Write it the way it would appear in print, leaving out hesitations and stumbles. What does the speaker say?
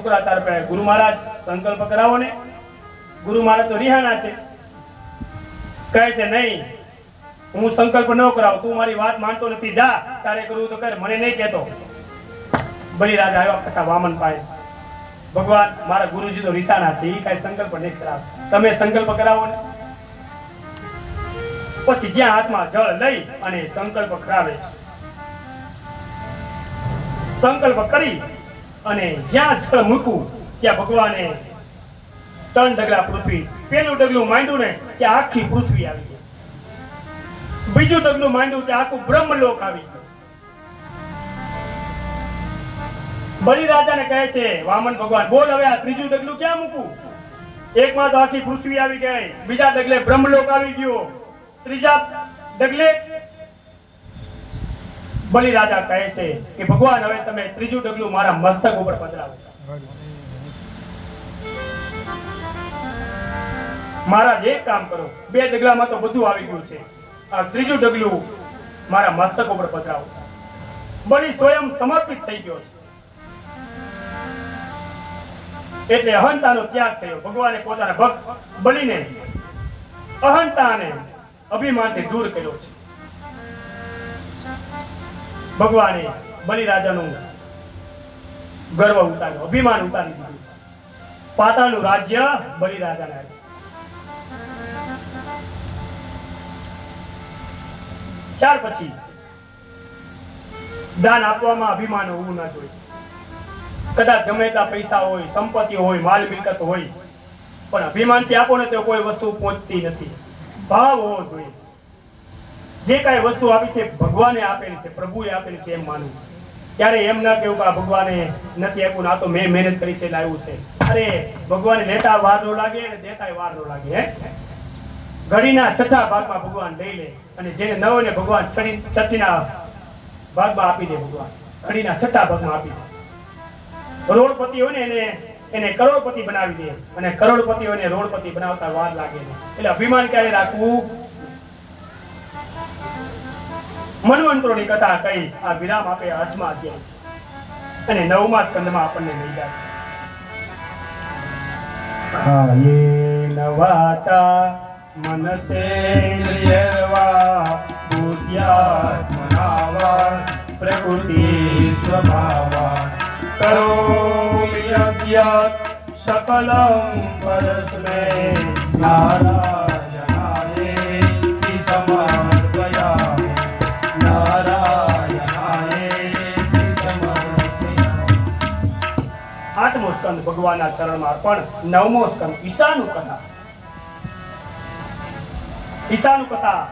છોકરા તાર પાસે ગુરુ મહારાજ સંકલ્પ કરાવો ને. ગુરુ મહારાજ તો રિહાણા છે, કહે છે નહીં હું સંકલ્પ ન કરાવું, તું મારી વાત માનતો નથી, જા તારે કરવું તો કર, મને નહીં કહેતો. બલિરાજ આવ્યા પાછા વામન પાસે. ભગવાન મારા ગુરુજી તો રિસાણા છે, એ કઈ સંકલ્પ નહીં કરાવે, તમે સંકલ્પ કરાવો ને. પછી જ્યાં હાથમાં જળ લઈ અને સંકલ્પ કરાવે છે. સંકલ્પ કરી અને જ્યાં જળ મૂકવું ત્યાં ભગવાને 3 ડગલા પૃથ્વી, પેલું ડગલું માંડ્યું ને ત્યાં આખી પૃથ્વી આવી ગઈ, બીજું ડગલું માંડ્યું ત્યાં આખું બ્રહ્મલોક આવી ગયું. બલિરાજાને કહે છે વામન ભગવાન, બોલ હવે આ ત્રીજું ડગલું ક્યાં મૂકું? એકમાં તો આખી પૃથ્વી આવી ગઈ, બીજા ડગલે બ્રહ્મલોક આવી ગયો, ત્રીજા ડગલે બલિરાજા કહે છે કે ભગવાન હવે તમે ત્રીજું ડગલું મારા મસ્તક ઉપર પધરાવો. મહારાજ એક કામ કરો, 2 ડગલામાં તો બધું આવી ગયું છે, આ ત્રીજું ડગલું મારા મસ્તક ઉપર પધરાવો. બલિ સ્વયં સમર્પિત થઈ ગયો છે, એટલે અહંતાનો ત્યાગ થયો. ભગવાને પોતાના ભક્ત બલિને અહંતા અને અભિમાનથી દૂર કર્યો છે. ભગવાને બલિરાજાનું ગર્વ ઉતાર્યો, અભિમાન ઉતારી દીધું છે. પાતાળનું રાજ્ય બલિરાજાને આવ્યું. ત્યાર પછી દાન આપવામાં અભિમાન હોવું ના જોઈએ. કદાચ ગમે એટલા પૈસા હોય, સંપત્તિ હોય, માલ મિલકત હોય, પણ અભિમાનથી આપો ને તો કોઈ વસ્તુ પહોંચતી નથી. ભાવ હોવો જોઈએ. જે કાંઈ વસ્તુ આપી છે ભગવાને આપેલી છે, પ્રભુએ આપેલી છે એમ માનવું. ત્યારે એમ ના કહેવું કે આ ભગવાને નથી આપ્યું, આ તો મેં મહેનત કરી છે લાવ્યું છે. અરે ભગવાને લેતા વાર નો લાગે અને દેતા વાર નો લાગે. ઘડીના 6થા ભાગમાં ભગવાન લઈ લે, અને જેને ન હોય ને ભગવાન 6ના ભાગમાં આપી દે. ભગવાન ઘડીના 6થા ભાગમાં આપી દે. કરોડપતિ હોય ને એને કરોડપતિ બનાવી દે, અને કરોડપતિ હોય ને રોડપતિ બનાવતા વાર લાગે. એટલે અભિમાન ક્યારે રાખવું? મન્વંતરોની કથા કઈ આ વિરામ આપે 8મા અધ્યાય અને 9મા સ્કંદમાં આપણને લઈ જાય. કાયેન વાચા મનસેન્દ્રિયર્વા બુદ્ધ્યાત્મના વા પ્રકૃતિ સ્વભાવા કરોમિ યજ્ઞ સકલં પરસ્મે નારાયણાયેતિ સમર્પયામિ. નારાયણાયેતિ સમર્પયામિ. 8મો સ્કંદ ભગવાનના ચરણમાં અર્પણ. 9મો સ્કંદ ઈશાનું કથા. ઈશાનું કથા